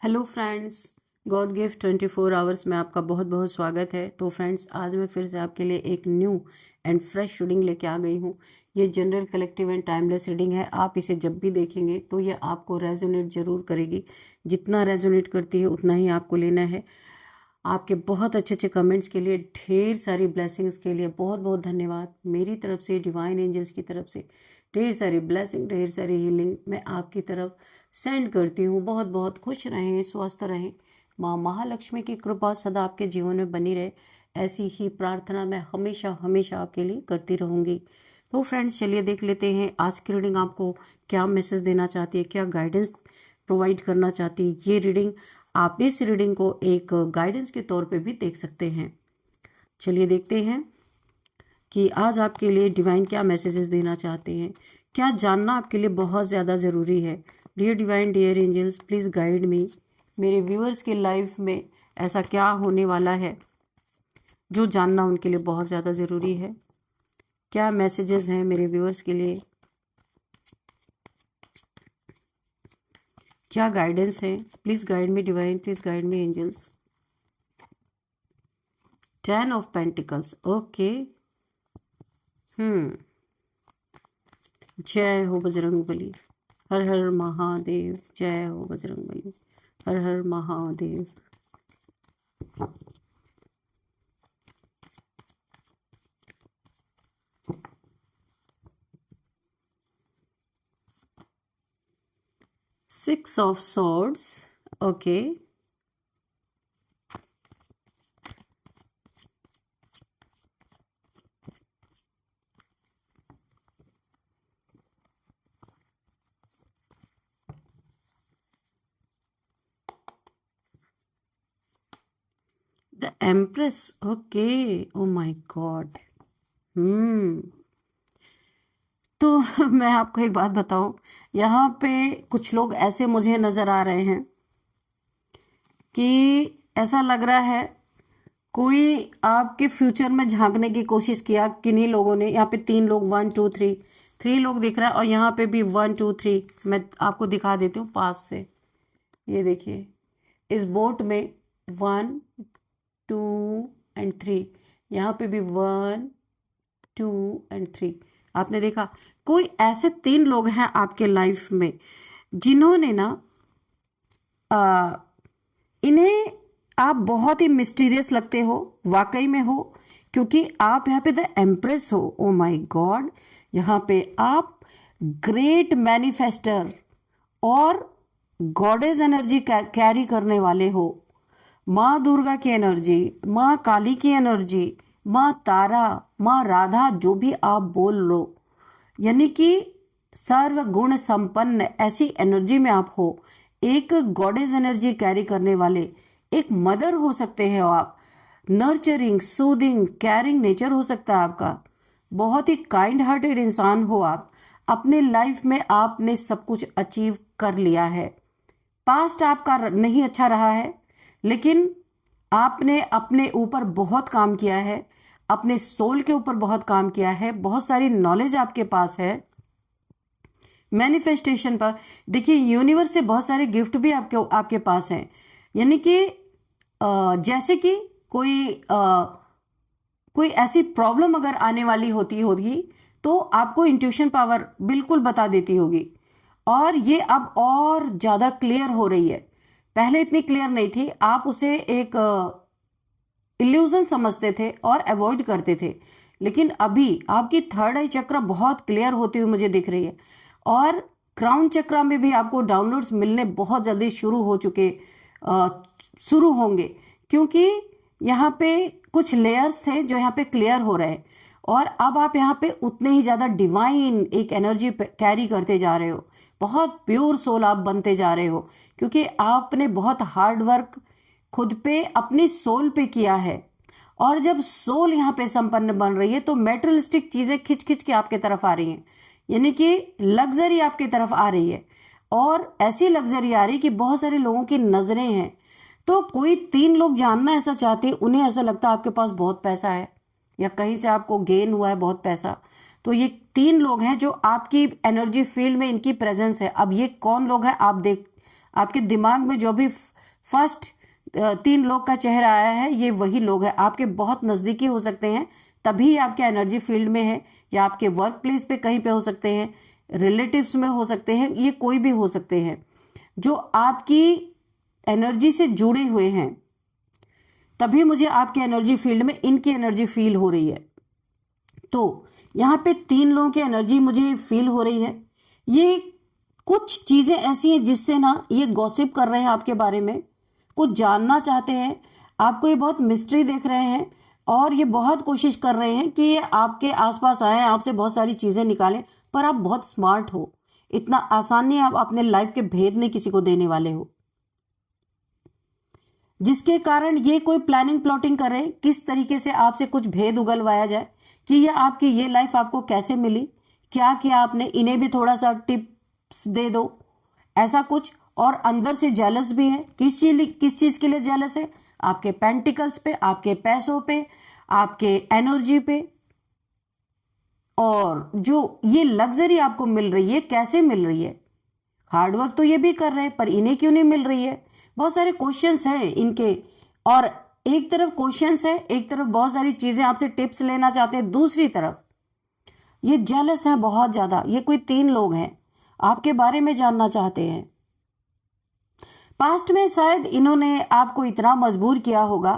Hello friends, God gift 24 hours में आपका बहुत बहुत स्वागत है। तो फ्रेंड्स, आज मैं फिर से आपके लिए एक न्यू एंड फ्रेश रीडिंग लेके आ गई हूँ। ये general, collective and timeless reading है। आप इसे जब भी देखेंगे तो ये आपको रेजोनेट जरूर करेगी। जितना रेजोनेट करती है उतना ही आपको लेना है। आपके बहुत अच्छे अच्छे कमेंट्स के लिए, ढेर सारी ब्लेसिंग्स के लिए बहुत बहुत धन्यवाद। मेरी तरफ से, डिवाइन एंजल्स की तरफ से ढेर सारी ब्लेसिंग, ढेर सारी हीलिंग मैं आपकी तरफ सेंड करती हूँ। बहुत बहुत खुश रहें, स्वस्थ रहें। माँ महालक्ष्मी की कृपा सदा आपके जीवन में बनी रहे, ऐसी ही प्रार्थना मैं हमेशा हमेशा आपके लिए करती रहूँगी। तो फ्रेंड्स, चलिए देख लेते हैं आज की रीडिंग आपको क्या मैसेज देना चाहती है, क्या गाइडेंस प्रोवाइड करना चाहती है ये रीडिंग। आप इस रीडिंग को एक गाइडेंस के तौर पे भी देख सकते हैं। चलिए देखते हैं कि आज आपके लिए डिवाइन क्या मैसेजेस देना चाहते हैं, क्या जानना आपके लिए बहुत ज़्यादा ज़रूरी है। Dear divine, dear angels, please guide me. मेरे व्यूअर्स के लाइफ में ऐसा क्या होने वाला है जो जानना उनके लिए बहुत ज़्यादा ज़रूरी है। क्या मैसेजेस हैं मेरे व्यूअर्स के लिए, क्या गाइडेंस है। Please guide me divine, please guide me angels. 10 of pentacles, okay. जय हो बजरंगबली, हर हर महादेव। जय हो बजरंगबली, हर हर Mahadev. Six of Swords, okay. The Empress, okay. Oh my God. तो मैं आपको एक बात बताऊं, यहाँ पे कुछ लोग ऐसे मुझे नजर आ रहे हैं कि ऐसा लग रहा है कोई आपके फ्यूचर में झांकने की कोशिश किया किन्हीं लोगों ने। यहाँ पे 3 लोग, 1 2 3, 3 लोग दिख रहा है। और यहाँ पे भी 1 2 3। मैं आपको दिखा देती हूँ पास से। ये देखिए, इस बोट में 1 2 एंड 3, यहाँ पे भी 1 2 एंड 3। आपने देखा, कोई ऐसे 3 लोग हैं आपके लाइफ में जिन्होंने ना इन्हें आप बहुत ही मिस्टीरियस लगते हो, वाकई में हो, क्योंकि आप यहाँ पे द एम्प्रेस हो। ओ माय गॉड, यहाँ पे आप ग्रेट मैनिफेस्टर और गॉडेस एनर्जी कैरी करने वाले हो। माँ दुर्गा की एनर्जी, माँ काली की एनर्जी, माँ तारा, माँ राधा, जो भी आप बोल लो, यानी कि सर्व गुण संपन्न ऐसी एनर्जी में आप हो। एक गॉडेस एनर्जी कैरी करने वाले एक मदर हो सकते हैं आप। नर्चरिंग, सूदिंग, केयरिंग नेचर हो सकता है आपका। बहुत ही काइंड हार्टेड इंसान हो आप। अपने लाइफ में आपने सब कुछ अचीव कर लिया है। पास्ट आपका नहीं अच्छा रहा है, लेकिन आपने अपने ऊपर बहुत काम किया है, अपने सोल के ऊपर बहुत काम किया है। बहुत सारी नॉलेज आपके पास है मैनिफेस्टेशन पर। देखिए, यूनिवर्स से बहुत सारे गिफ्ट भी आपके पास हैं। यानी कि जैसे कि कोई ऐसी प्रॉब्लम अगर आने वाली होती होगी तो आपको इंट्यूशन पावर बिल्कुल बता देती होगी, और ये अब और ज़्यादा क्लियर हो रही है। पहले इतनी क्लियर नहीं थी, आप उसे एक इल्यूजन समझते थे और अवॉइड करते थे, लेकिन अभी आपकी थर्ड आई चक्र बहुत क्लियर होती हुई मुझे दिख रही है। और क्राउन चक्र में भी आपको डाउनलोड्स मिलने बहुत जल्दी शुरू होंगे, क्योंकि यहाँ पे कुछ लेयर्स थे जो यहाँ पे क्लियर हो रहे हैं। और अब आप यहाँ पे उतने ही ज़्यादा डिवाइन एक एनर्जी कैरी करते जा रहे हो। बहुत प्योर सोल आप बनते जा रहे हो, क्योंकि आपने बहुत हार्ड वर्क खुद पे, अपनी सोल पे किया है। और जब सोल यहाँ पे संपन्न बन रही है तो मेटेरियलिस्टिक चीज़ें खिंच खिंच के आपके तरफ आ रही हैं, यानी कि लग्जरी आपकी तरफ आ रही है। और ऐसी लग्जरी आ रही कि बहुत सारे लोगों की नज़रें हैं। तो कोई 3 लोग जानना ऐसा चाहते हैं, उन्हें ऐसा लगता है आपके पास बहुत पैसा है या कहीं से आपको गेन हुआ है बहुत पैसा। तो ये 3 लोग हैं जो आपकी एनर्जी फील्ड में इनकी प्रेजेंस है। अब ये कौन लोग हैं आपके दिमाग में जो भी फर्स्ट 3 लोग का चेहरा आया है, ये वही लोग हैं। आपके बहुत नज़दीकी हो सकते हैं, तभी आपके एनर्जी फील्ड में है, या आपके वर्क प्लेस पे कहीं पे हो सकते हैं, रिलेटिव्स में हो सकते हैं, ये कोई भी हो सकते हैं जो आपकी एनर्जी से जुड़े हुए हैं। तभी मुझे आपके एनर्जी फील्ड में इनकी एनर्जी फील हो रही है। तो यहाँ पे 3 लोगों की एनर्जी मुझे फील हो रही है। ये कुछ चीज़ें ऐसी हैं जिससे ना ये गॉसिप कर रहे हैं आपके बारे में, कुछ जानना चाहते हैं, आपको ये बहुत मिस्ट्री देख रहे हैं, और ये बहुत कोशिश कर रहे हैं कि ये आपके आसपास आए, आपसे बहुत सारी चीज़ें निकालें। पर आप बहुत स्मार्ट हो, इतना आसान नहीं आप अपने लाइफ के भेद नहीं किसी को देने वाले हो, जिसके कारण ये कोई प्लानिंग प्लॉटिंग कर रहे हैं किस तरीके से आपसे कुछ भेद उगलवाया जाए कि ये आपकी ये लाइफ आपको कैसे मिली, क्या किया आपने, इन्हें भी थोड़ा सा टिप्स दे दो, ऐसा कुछ। और अंदर से जेलस भी है। किस चीज़ के लिए जेलस है? आपके पेंटिकल्स पे, आपके पैसों पे, आपके एनर्जी पे। और जो ये लग्जरी आपको मिल रही है, कैसे मिल रही है? हार्डवर्क तो ये भी कर रहे हैं, पर इन्हें क्यों नहीं मिल रही है? बहुत सारे क्वेश्चंस हैं इनके। और एक तरफ क्वेश्चंस है, एक तरफ बहुत सारी चीजें आपसे टिप्स लेना चाहते हैं, दूसरी तरफ ये जेलस है बहुत ज्यादा। ये कोई 3 लोग हैं, आपके बारे में जानना चाहते हैं। पास्ट में शायद इन्होंने आपको इतना मजबूर किया होगा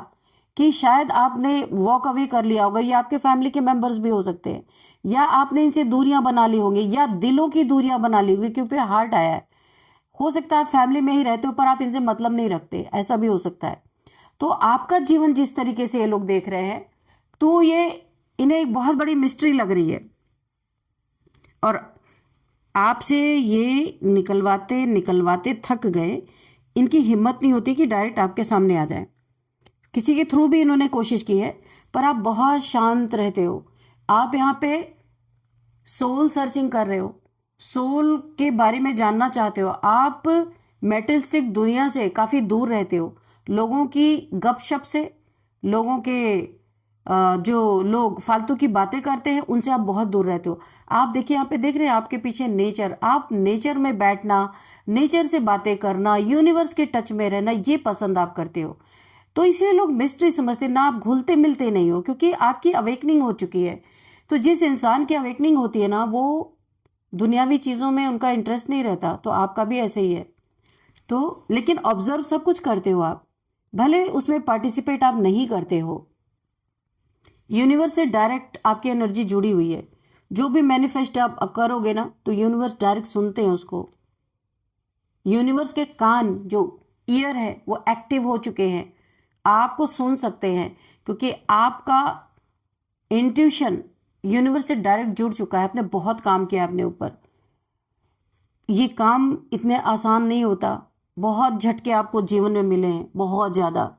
कि शायद आपने वॉक अवे कर लिया होगा, या आपके फैमिली के मेंबर्स भी हो सकते हैं, या आपने इनसे दूरियां बना ली होंगी, या दिलों की दूरियां बना ली होंगी, क्योंकि हार्ट आया है। हो सकता है आप फैमिली में ही रहते हो पर आप इनसे मतलब नहीं रखते, ऐसा भी हो सकता है। तो आपका जीवन जिस तरीके से ये लोग देख रहे हैं, तो ये इन्हें एक बहुत बड़ी मिस्ट्री लग रही है, और आपसे ये निकलवाते निकलवाते थक गए। इनकी हिम्मत नहीं होती कि डायरेक्ट आपके सामने आ जाए। किसी के थ्रू भी इन्होंने कोशिश की है, पर आप बहुत शांत रहते हो। आप यहाँ पे सोल सर्चिंग कर रहे हो, सोल के बारे में जानना चाहते हो। आप मेटलिस्टिक दुनिया से काफ़ी दूर रहते हो, लोगों की गपशप से, लोगों के जो लोग फालतू की बातें करते हैं उनसे आप बहुत दूर रहते हो। आप देखिए, यहाँ पे देख रहे हैं आपके पीछे नेचर। आप नेचर में बैठना, नेचर से बातें करना, यूनिवर्स के टच में रहना, ये पसंद आप करते हो। तो इसलिए लोग मिस्ट्री समझते ना, आप घुलते मिलते नहीं हो, क्योंकि आपकी अवेकनिंग हो चुकी है। तो जिस इंसान की अवेकनिंग होती है ना, वो दुनियावी चीज़ों में उनका इंटरेस्ट नहीं रहता। तो आपका भी ऐसे ही है। तो लेकिन ऑब्जर्व सब कुछ करते हो आप, भले उसमें पार्टिसिपेट आप नहीं करते हो। यूनिवर्स से डायरेक्ट आपकी एनर्जी जुड़ी हुई है। जो भी मैनिफेस्ट आप करोगे ना, तो यूनिवर्स डायरेक्ट सुनते हैं उसको। यूनिवर्स के कान, जो ईयर है, वो एक्टिव हो चुके हैं, आपको सुन सकते हैं, क्योंकि आपका इंट्यूशन यूनिवर्स से डायरेक्ट जुड़ चुका है। आपने बहुत काम किया अपने ऊपर। ये काम इतने आसान नहीं होता, बहुत झटके आपको जीवन में मिले हैं, बहुत ज़्यादा।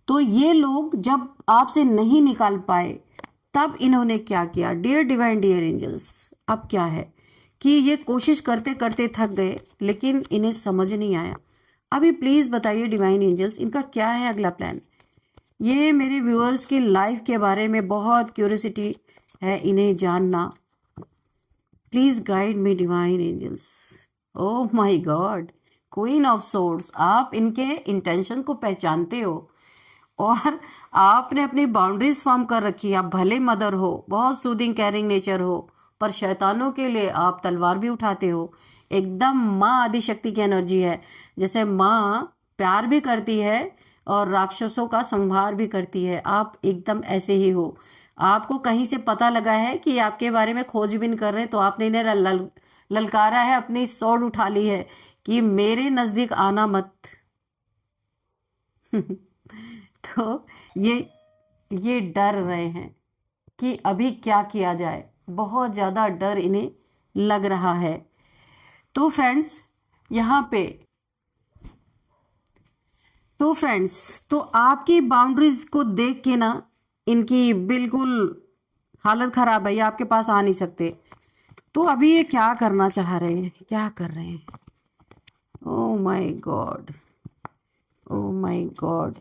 तो ये लोग जब आपसे नहीं निकाल पाए, तब इन्होंने क्या किया? डियर डिवाइन, डियर एंजल्स, अब क्या है कि ये कोशिश करते करते थक गए, लेकिन इन्हें समझ नहीं आया। अभी प्लीज़ बताइए डिवाइन एंजल्स, इनका क्या है अगला प्लान? ये मेरे व्यूअर्स की लाइफ के बारे में बहुत क्यूरियोसिटी है इन्हें जानना। Please guide me divine angels. Oh my god, queen of swords, आप इनके इंटेंशन को पहचानते हो, और आपने अपनी बाउंड्रीज फॉर्म कर रखी है। आप भले मदर हो, बहुत सूदिंग केयरिंग नेचर हो, पर शैतानों के लिए आप तलवार भी उठाते हो। एकदम माँ आदिशक्ति की एनर्जी है। जैसे माँ प्यार भी करती है और राक्षसों का संहार भी करती है, आप एकदम ऐसे ही हो। आपको कहीं से पता लगा है कि आपके बारे में खोजबीन कर रहे हैं, तो आपने इन्हें ललकारा है, अपनी स्वॉर्ड उठा ली है कि मेरे नज़दीक आना मत। तो ये डर रहे हैं कि अभी क्या किया जाए, बहुत ज़्यादा डर इन्हें लग रहा है। तो फ्रेंड्स, यहाँ पे तो आपकी बाउंड्रीज को देख के ना इनकी बिल्कुल हालत खराब है, ये आपके पास आ नहीं सकते। तो अभी ये क्या करना चाह रहे हैं, क्या कर रहे हैं? ओह my God, oh my God.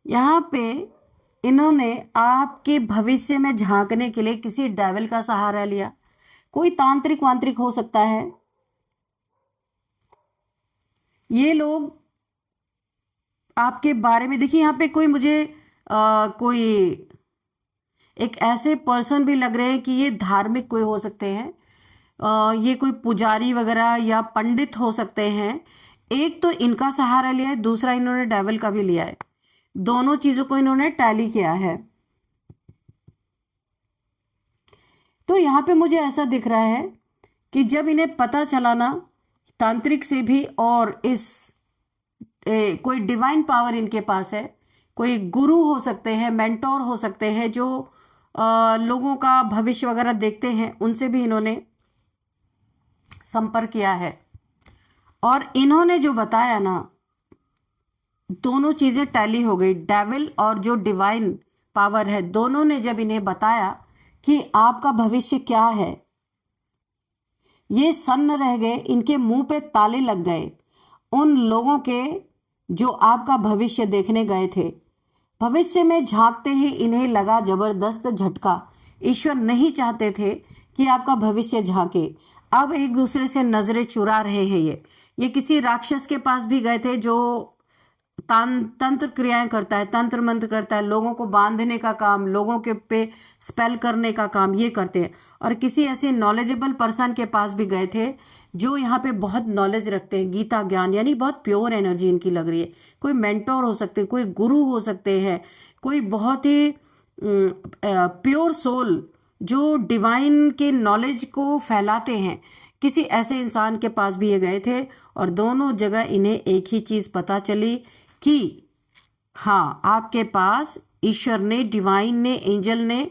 यहाँ पे इन्होंने आपके भविष्य में झांकने के लिए किसी डेविल का सहारा लिया। कोई तांत्रिक वांत्रिक हो सकता है, ये लोग आपके बारे में, देखिए यहाँ पे कोई मुझे कोई एक ऐसे पर्सन भी लग रहे हैं कि ये धार्मिक कोई हो सकते हैं, ये कोई पुजारी वगैरह या पंडित हो सकते हैं। एक तो इनका सहारा लिया है, दूसरा इन्होंने डेविल का भी लिया है, दोनों चीजों को इन्होंने टैली किया है। तो यहाँ पे मुझे ऐसा दिख रहा है कि जब इन्हें पता चला ना तांत्रिक से भी, और इस कोई डिवाइन पावर इनके पास है, कोई गुरु हो सकते हैं, मेंटोर हो सकते हैं, जो लोगों का भविष्य वगैरह देखते हैं, उनसे भी इन्होंने संपर्क किया है। और इन्होंने जो बताया ना, दोनों चीजें टैली हो गई। डेविल और जो डिवाइन पावर है, दोनों ने जब इन्हें बताया कि आपका भविष्य क्या है, ये सन्न रह गए, इनके मुंह पे ताले लग गए उन लोगों के जो आपका भविष्य देखने गए थे। भविष्य में झांकते ही इन्हें लगा जबरदस्त झटका। ईश्वर नहीं चाहते थे कि आपका भविष्य झांके। अब एक दूसरे से नजरें चुरा रहे हैं। ये किसी राक्षस के पास भी गए थे जो तंत्र क्रियाएं करता है, तंत्र मंत्र करता है, लोगों को बांधने का काम, लोगों के पे स्पेल करने का काम ये करते हैं। और किसी ऐसे नॉलेजेबल पर्सन के पास भी गए थे जो यहाँ पे बहुत नॉलेज रखते हैं, गीता ज्ञान, यानी बहुत प्योर एनर्जी इनकी लग रही है। कोई मेंटोर हो सकते हैं, कोई गुरु हो सकते हैं, कोई बहुत ही प्योर सोल जो डिवाइन के नॉलेज को फैलाते हैं। किसी ऐसे इंसान के पास भी ये गए थे और दोनों जगह इन्हें एक ही चीज पता चली कि हाँ, आपके पास ईश्वर ने, डिवाइन ने, एंजल ने,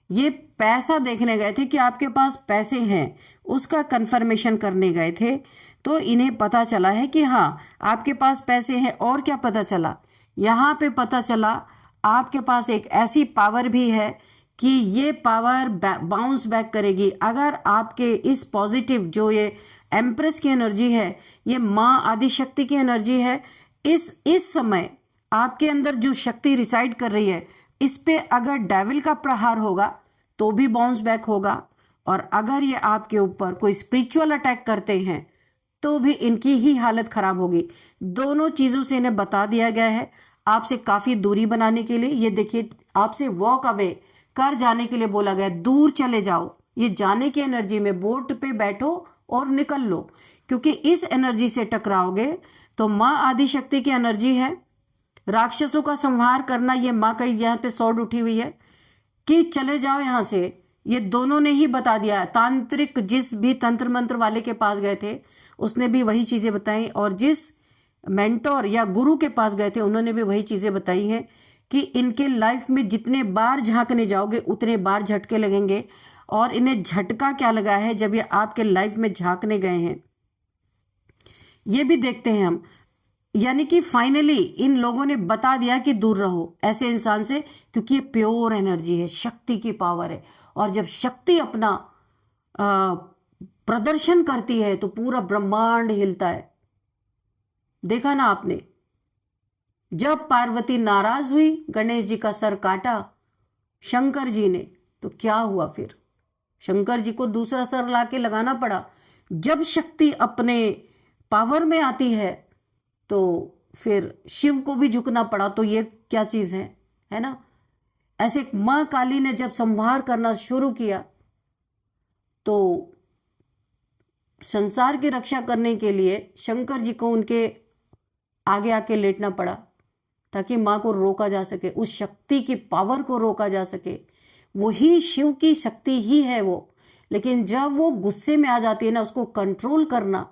ये पैसा देखने गए थे कि आपके पास पैसे हैं, उसका कंफर्मेशन करने गए थे। तो इन्हें पता चला है कि हाँ, आपके पास पैसे हैं। और क्या पता चला? यहाँ पे पता चला आपके पास एक ऐसी पावर भी है कि ये पावर बाउंस बैक करेगी। अगर आपके इस पॉजिटिव जो ये एम्प्रेस की एनर्जी है, ये माँ आदिशक्ति की एनर्जी है, इस समय आपके अंदर जो शक्ति रिसाइड कर रही है, इस पे अगर डेविल का प्रहार होगा तो भी बाउंस बैक होगा। और अगर ये आपके ऊपर कोई स्पिरिचुअल अटैक करते हैं तो भी इनकी ही हालत खराब होगी। दोनों चीजों से इन्हें बता दिया गया है। आपसे काफी दूरी बनाने के लिए, ये देखिए, आपसे वॉक अवे कर जाने के लिए बोला गया, दूर चले जाओ। ये जाने की एनर्जी में बोट पे बैठो और निकल लो, क्योंकि इस एनर्जी से टकराओगे तो माँ आदिशक्ति की एनर्जी है। राक्षसों का संहार करना, ये माँ का यहाँ पे सॉर्ड उठी हुई है कि चले जाओ यहां से। ये दोनों ने ही बता दिया। तांत्रिक जिस भी तंत्र मंत्र वाले के पास गए थे उसने भी वही चीजें बताई, और जिस मेंटोर या गुरु के पास गए थे उन्होंने भी वही चीजें बताई हैं कि इनके लाइफ में जितने बार झांकने जाओगे उतने बार झटके लगेंगे। और इन्हें झटका क्या लगा है जब ये आपके लाइफ में झांकने गए हैं, ये भी देखते हैं हम। यानी कि फाइनली इन लोगों ने बता दिया कि दूर रहो ऐसे इंसान से, क्योंकि ये प्योर एनर्जी है, शक्ति की पावर है। और जब शक्ति अपना प्रदर्शन करती है तो पूरा ब्रह्मांड हिलता है। देखा ना आपने, जब पार्वती नाराज हुई, गणेश जी का सर काटा शंकर जी ने, तो क्या हुआ फिर? शंकर जी को दूसरा सर लाके लगाना पड़ा। जब शक्ति अपने पावर में आती है तो फिर शिव को भी झुकना पड़ा। तो ये क्या चीज है ना? ऐसे मां काली ने जब संहार करना शुरू किया तो संसार की रक्षा करने के लिए शंकर जी को उनके आगे आके लेटना पड़ा, ताकि मां को रोका जा सके, उस शक्ति की पावर को रोका जा सके। वही शिव की शक्ति ही है वो, लेकिन जब वो गुस्से में आ जाती है ना, उसको कंट्रोल करना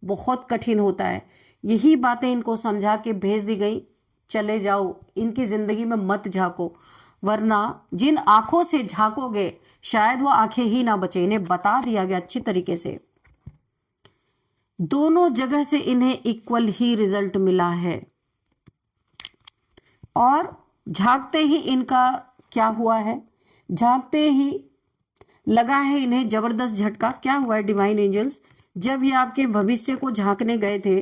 बहुत कठिन होता है। यही बातें इनको समझा के भेज दी गई, चले जाओ, इनकी जिंदगी में मत झांको, वरना जिन आंखों से झांकोगे शायद वो आंखें ही ना बचे। इन्हें बता दिया गया अच्छी तरीके से। दोनों जगह से इन्हें इक्वल ही रिजल्ट मिला है। और झांकते ही इनका क्या हुआ है? झांकते ही लगा है इन्हें जबरदस्त झटका। क्या हुआ है डिवाइन एंजल्स? जब ये आपके भविष्य को झांकने गए थे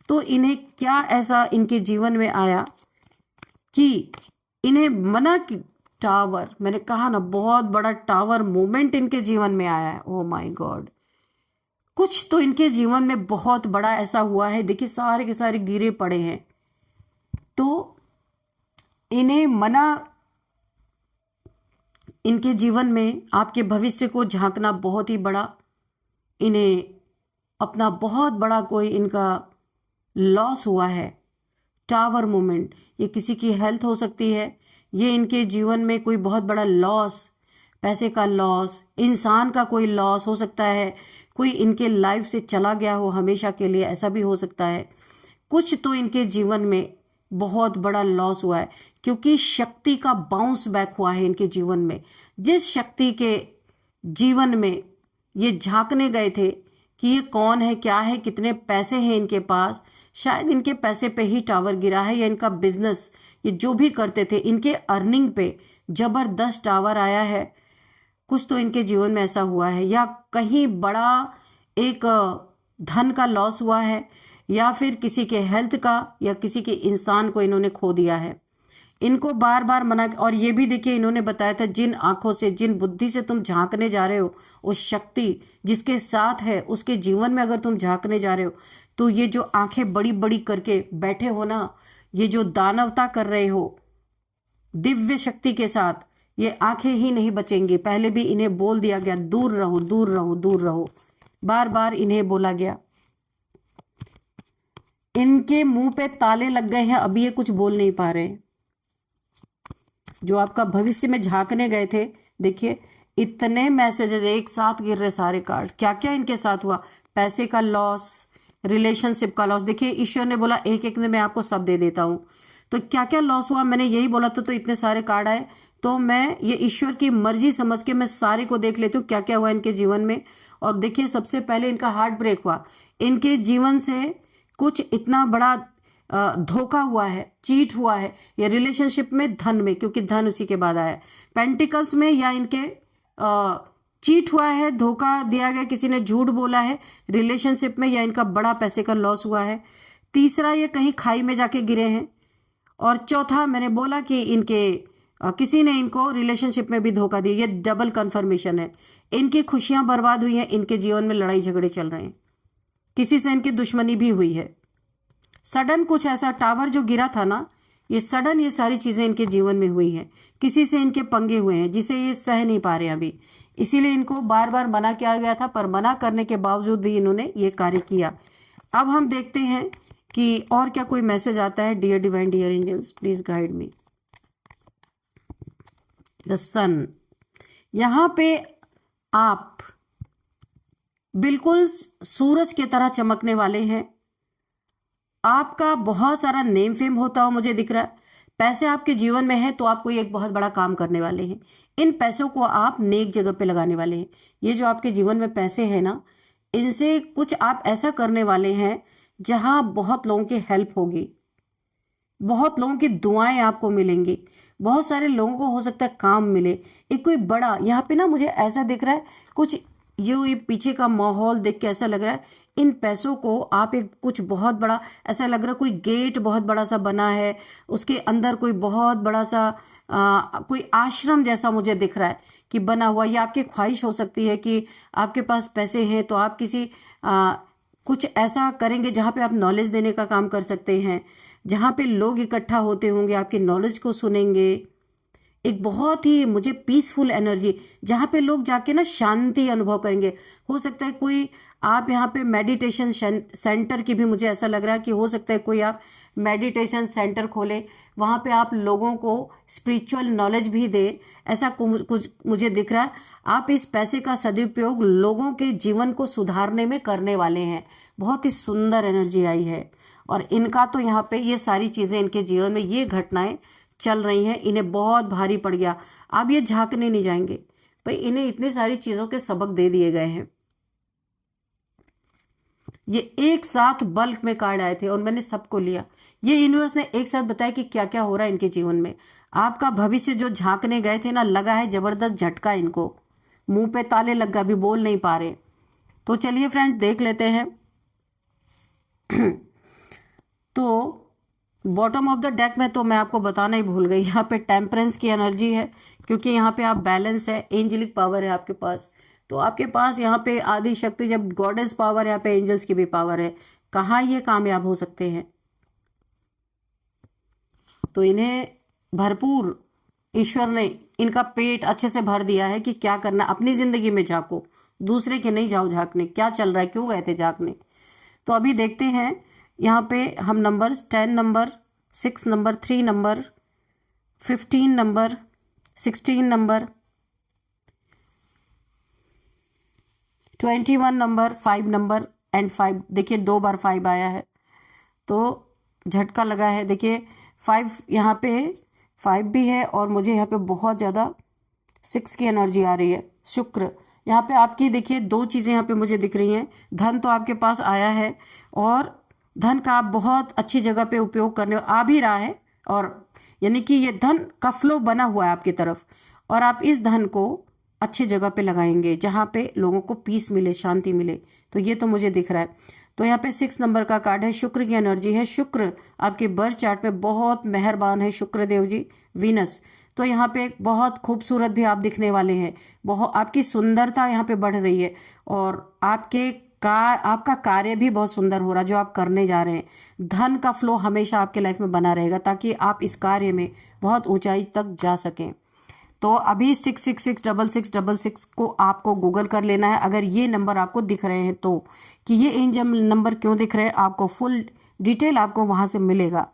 तो इन्हें क्या ऐसा इनके जीवन में आया कि इन्हें मना की टावर, मैंने कहा ना, बहुत बड़ा टावर मूवमेंट इनके जीवन में आया है। ओ माय गॉड, कुछ तो इनके जीवन में बहुत बड़ा ऐसा हुआ है, देखिए सारे के सारे गिरे पड़े हैं, तो इन्हें मना, इनके जीवन में आपके भविष्य को झांकना बहुत ही बड़ा, इन्हें अपना बहुत बड़ा कोई इनका लॉस हुआ है। टावर मोमेंट, ये किसी की हेल्थ हो सकती है, ये इनके जीवन में कोई बहुत बड़ा लॉस, पैसे का लॉस, इंसान का कोई लॉस हो सकता है, कोई इनके लाइफ से चला गया हो हमेशा के लिए, ऐसा भी हो सकता है। कुछ तो इनके जीवन में बहुत बड़ा लॉस हुआ है, क्योंकि शक्ति का बाउंस बैक हुआ है इनके जीवन में। जिस शक्ति के जीवन में ये झांकने गए थे कि ये कौन है, क्या है, कितने पैसे हैं इनके पास, शायद इनके पैसे पे ही टावर गिरा है, या इनका बिजनेस, ये जो भी करते थे इनके अर्निंग पे जबरदस्त टावर आया है। कुछ तो इनके जीवन में ऐसा हुआ है, या कहीं बड़ा एक धन का लॉस हुआ है, या फिर किसी के हेल्थ का, या किसी के इंसान को इन्होंने खो दिया है। इनको बार बार मना, और ये भी देखिए इन्होंने बताया था, जिन आंखों से, जिन बुद्धि से तुम झांकने जा रहे हो, उस शक्ति जिसके साथ है उसके जीवन में अगर तुम झांकने जा रहे हो, तो ये जो आंखें बड़ी बड़ी करके बैठे हो ना, ये जो दानवता कर रहे हो दिव्य शक्ति के साथ, ये आंखें ही नहीं बचेंगी। पहले भी इन्हें बोल दिया गया, दूर रहो, दूर रहो, दूर रहो, बार बार इन्हें बोला गया। इनके मुंह पे ताले लग गए हैं, अभी ये कुछ बोल नहीं पा रहे। जो आपका भविष्य में झांकने गए थे, देखिए इतने मैसेजेस एक साथ गिर रहे सारे कार्ड। क्या क्या इनके साथ हुआ, पैसे का लॉस, रिलेशनशिप का लॉस। देखिए ईश्वर ने बोला एक एक में मैं आपको सब दे देता हूं, तो क्या क्या लॉस हुआ मैंने यही बोला था, तो इतने सारे कार्ड आए, तो मैं ये ईश्वर की मर्जी समझ के मैं सारे को देख लेती हूँ क्या क्या हुआ इनके जीवन में। और देखिए सबसे पहले इनका हार्ट ब्रेक हुआ, इनके जीवन से कुछ इतना बड़ा धोखा हुआ है, चीट हुआ है, या रिलेशनशिप में, धन में, क्योंकि धन उसी के बाद आया, पेंटिकल्स में, या इनके चीट हुआ है, धोखा दिया गया, किसी ने झूठ बोला है रिलेशनशिप में, या इनका बड़ा पैसे का लॉस हुआ है। तीसरा, ये कहीं खाई में जाके गिरे हैं। और चौथा, मैंने बोला कि इनके किसी ने इनको रिलेशनशिप में भी धोखा दिया, ये डबल कंफर्मेशन है। इनकी खुशियां बर्बाद हुई हैं, इनके जीवन में लड़ाई झगड़े चल रहे हैं, किसी से इनकी दुश्मनी भी हुई है। सडन कुछ ऐसा टावर जो गिरा था ना, ये सडन ये सारी चीजें इनके जीवन में हुई हैं, किसी से इनके पंगे हुए हैं जिसे ये सह नहीं पा रहे अभी, इसीलिए इनको बार बार मना किया गया था, पर मना करने के बावजूद भी इन्होंने ये कार्य किया। अब हम देखते हैं कि और क्या कोई मैसेज आता है। Dear divine, dear angels, please guide me. The sun, यहां पे आप बिल्कुल सूरज की तरह चमकने वाले हैं। आपका बहुत सारा नेम फेम होता हो मुझे दिख रहा है। पैसे आपके जीवन में है तो आप कोई एक बहुत बड़ा काम करने वाले हैं। इन पैसों को आप नेक जगह पे लगाने वाले हैं। ये जो आपके जीवन में पैसे हैं ना, इनसे कुछ आप ऐसा करने वाले हैं जहां बहुत लोगों की हेल्प होगी, बहुत लोगों की दुआएं आपको मिलेंगी, बहुत सारे लोगों को हो सकता है काम मिले। एक कोई बड़ा यहाँ पे ना मुझे ऐसा दिख रहा है, कुछ ये पीछे का माहौल देख के ऐसा लग रहा है इन पैसों को आप एक कुछ बहुत बड़ा, ऐसा लग रहा है कोई गेट बहुत बड़ा सा बना है, उसके अंदर कोई बहुत बड़ा सा कोई आश्रम जैसा मुझे दिख रहा है कि बना हुआ। या आपकी ख्वाहिश हो सकती है कि आपके पास पैसे हैं तो आप किसी कुछ ऐसा करेंगे जहाँ पे आप नॉलेज देने का काम कर सकते हैं, जहाँ पे लोग इकट्ठा होते होंगे, आपकी नॉलेज को सुनेंगे। एक बहुत ही मुझे पीसफुल एनर्जी, जहाँ पे लोग जाके ना शांति अनुभव करेंगे। हो सकता है कोई आप यहाँ पे मेडिटेशन सेंटर की भी मुझे ऐसा लग रहा है कि हो सकता है कोई आप मेडिटेशन सेंटर खोले, वहाँ पे आप लोगों को स्पिरिचुअल नॉलेज भी दें, ऐसा कुछ मुझे दिख रहा है। आप इस पैसे का सदुपयोग लोगों के जीवन को सुधारने में करने वाले हैं। बहुत ही सुंदर एनर्जी आई है। और इनका तो यहाँ पे ये सारी चीज़ें इनके जीवन में ये घटनाएं चल रही हैं, इन्हें बहुत भारी पड़ गया। अब ये झांकने नहीं जाएंगे भाई, इन्हें इतनी सारी चीज़ों के सबक दे दिए गए हैं। ये एक साथ बल्क में कार्ड आए थे और मैंने सबको लिया। ये यूनिवर्स ने एक साथ बताया कि क्या क्या हो रहा है इनके जीवन में। आपका भविष्य जो झांकने गए थे ना, लगा है जबरदस्त झटका इनको, मुंह पे ताले लग गए, अभी बोल नहीं पा रहे। तो चलिए फ्रेंड्स देख लेते हैं। तो बॉटम ऑफ द डेक में तो मैं आपको बताना ही भूल गई, यहाँ पे टेम्परेंस की एनर्जी है, क्योंकि यहाँ पे आप बैलेंस है, एंजेलिक पावर है आपके पास। तो आपके पास यहाँ पे आदि शक्ति, जब गॉडेस पावर, यहाँ पे एंजल्स की भी पावर है, कहाँ ये कामयाब हो सकते हैं। तो इन्हें भरपूर ईश्वर ने इनका पेट अच्छे से भर दिया है कि क्या करना, अपनी जिंदगी में झांको, दूसरे के नहीं जाओ झांकने, क्या चल रहा है, क्यों गए थे झांकने। तो अभी देखते हैं यहाँ पे हम numbers 10 number, 6 number, 3 number, 15 number, 16 number, 21 number, 5 number and 5। देखिए 2 बार 5 आया है तो झटका लगा है। देखिए 5 यहाँ पे 5 भी है और मुझे यहाँ पे बहुत ज़्यादा 6 की एनर्जी आ रही है। शुक्र यहाँ पे आपकी, देखिए 2 चीज़ें यहाँ पे मुझे दिख रही हैं। धन तो आपके पास आया है और धन का आप बहुत अच्छी जगह पे उपयोग करने आ भी रहा है, और यानी कि ये धन का फ्लो बना हुआ है आपकी तरफ, और आप इस धन को अच्छी जगह पे लगाएंगे जहाँ पे लोगों को पीस मिले, शांति मिले। तो ये तो मुझे दिख रहा है। तो यहाँ पे 6 नंबर का कार्ड है, शुक्र की एनर्जी है। शुक्र आपके बर्थ चार्ट में बहुत मेहरबान है, शुक्र देव जी। वीनस, तो यहाँ पे एक बहुत खूबसूरत भी आप दिखने वाले हैं, बहुत आपकी सुंदरता यहाँ पे बढ़ रही है, और आपका कार्य भी बहुत सुंदर हो रहा जो आप करने जा रहे हैं। धन का फ्लो हमेशा आपके लाइफ में बना रहेगा ताकि आप इस कार्य में बहुत ऊंचाई तक जा सकें। तो अभी 6666666 को आपको गूगल कर लेना है अगर ये नंबर आपको दिख रहे हैं तो, कि ये एंजल नंबर क्यों दिख रहे हैं, आपको फुल डिटेल आपको वहाँ से मिलेगा।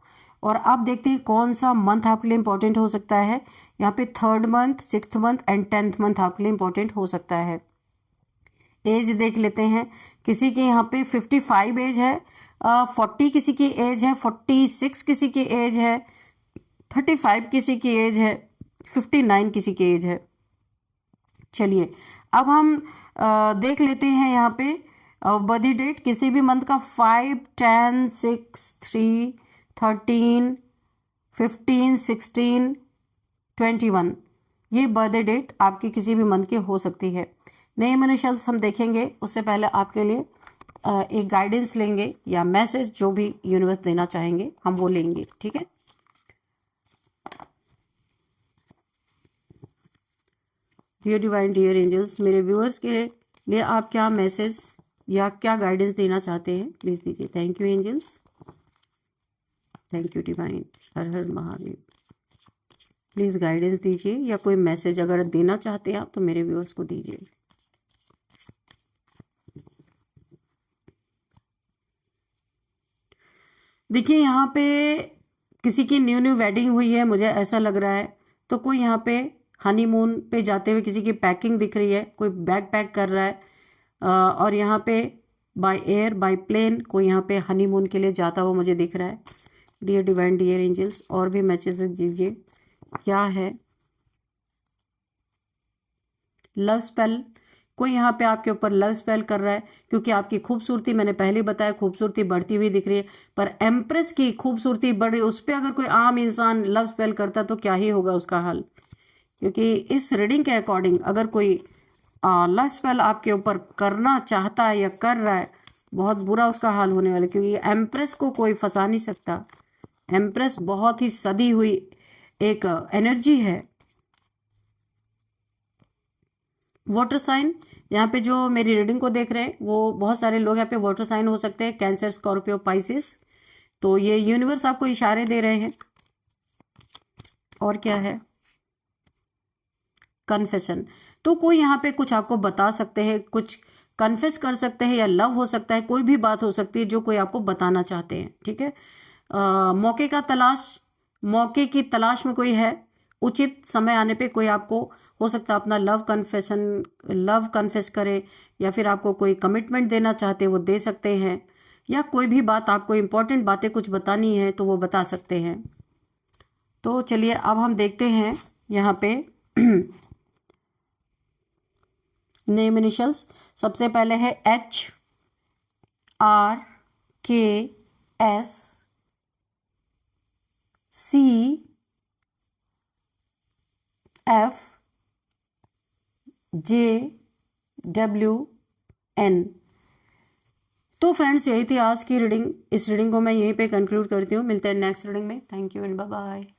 और अब देखते हैं कौन सा मंथ आपके लिए इंपॉर्टेंट हो सकता है। यहाँ पे 3rd month, 6th month and 10th month आपके लिए इंपॉर्टेंट हो सकता है। एज देख लेते हैं, किसी के यहाँ पे 55 एज है, 40 किसी की एज है, 46 किसी की एज है, 35 किसी की एज है, 59 किसी की एज है। चलिए अब हम देख लेते हैं यहाँ पे बर्थडे डेट, किसी भी मंथ का 5, 10, 6, 3, 13, 15, 16, 21, ये बर्थडे डेट आपकी किसी भी मंथ की हो सकती है। नेम इनिशियल्स हम देखेंगे, उससे पहले आपके लिए एक गाइडेंस लेंगे या मैसेज, जो भी यूनिवर्स देना चाहेंगे हम वो लेंगे, ठीक है। डियर डिवाइन, डियर एंजल्स, मेरे व्यूअर्स के लिए आप क्या मैसेज या क्या गाइडेंस देना चाहते हैं, प्लीज़ दीजिए। Thank you angels, thank you divine, हर हर महादेव। प्लीज़ गाइडेंस दीजिए या कोई मैसेज अगर देना चाहते हैं आप तो मेरे व्यूअर्स को दीजिए। देखिए यहाँ पे किसी की न्यू वेडिंग हुई है, मुझे ऐसा लग रहा है। तो कोई यहाँ पे हनीमून पे जाते हुए किसी की पैकिंग दिख रही है, कोई बैग पैक कर रहा है, और यहाँ पे बाय एयर, बाय प्लेन कोई यहाँ पे हनीमून के लिए जाता हुआ मुझे दिख रहा है। डियर डिवाइन, डियर एंजल्स, और भी मैसेज दीजिए क्या है। लव स्पेल, कोई यहाँ पे आपके ऊपर लव स्पेल कर रहा है, क्योंकि आपकी खूबसूरती, मैंने पहले बताया, खूबसूरती बढ़ती हुई दिख रही है, पर एम्प्रेस की खूबसूरती बढ़ी, उस पर अगर कोई आम इंसान लव स्पेल करता तो क्या ही होगा उसका हाल। क्योंकि इस रीडिंग के अकॉर्डिंग अगर कोई लव स्पेल आपके ऊपर करना चाहता है या कर रहा है, बहुत बुरा उसका हाल होने वाला है, क्योंकि एम्प्रेस को कोई फंसा नहीं सकता। एम्प्रेस बहुत ही सदी हुई एक एनर्जी है। वाटर साइन, यहाँ पे जो मेरी रीडिंग को देख रहे हैं वो बहुत सारे लोग यहाँ पे वाटर साइन हो सकते हैं, कैंसर, स्कॉर्पियो, पाइसिस। तो ये यूनिवर्स आपको इशारे दे रहे हैं। और क्या है, कन्फेशन, तो कोई यहाँ पे कुछ आपको बता सकते हैं, कुछ कन्फेस कर सकते हैं, या लव हो सकता है, कोई भी बात हो सकती है जो कोई आपको बताना चाहते हैं, ठीक है। मौके का तलाश, मौके की तलाश में कोई है, उचित समय आने पे कोई आपको हो सकता है अपना लव कन्फेस करे, या फिर आपको कोई कमिटमेंट देना चाहते हैं वो दे सकते हैं, या कोई भी बात आपको इम्पोर्टेंट बातें कुछ बतानी है तो वो बता सकते हैं। तो चलिए अब हम देखते हैं यहाँ पे नेम इनिशियल्स। सबसे पहले है HRKSCFJWN। तो फ्रेंड्स यही थी आज की रीडिंग। इस रीडिंग को मैं यहीं पे कंक्लूड करती हूँ। मिलते हैं नेक्स्ट रीडिंग में। Thank you and bye bye.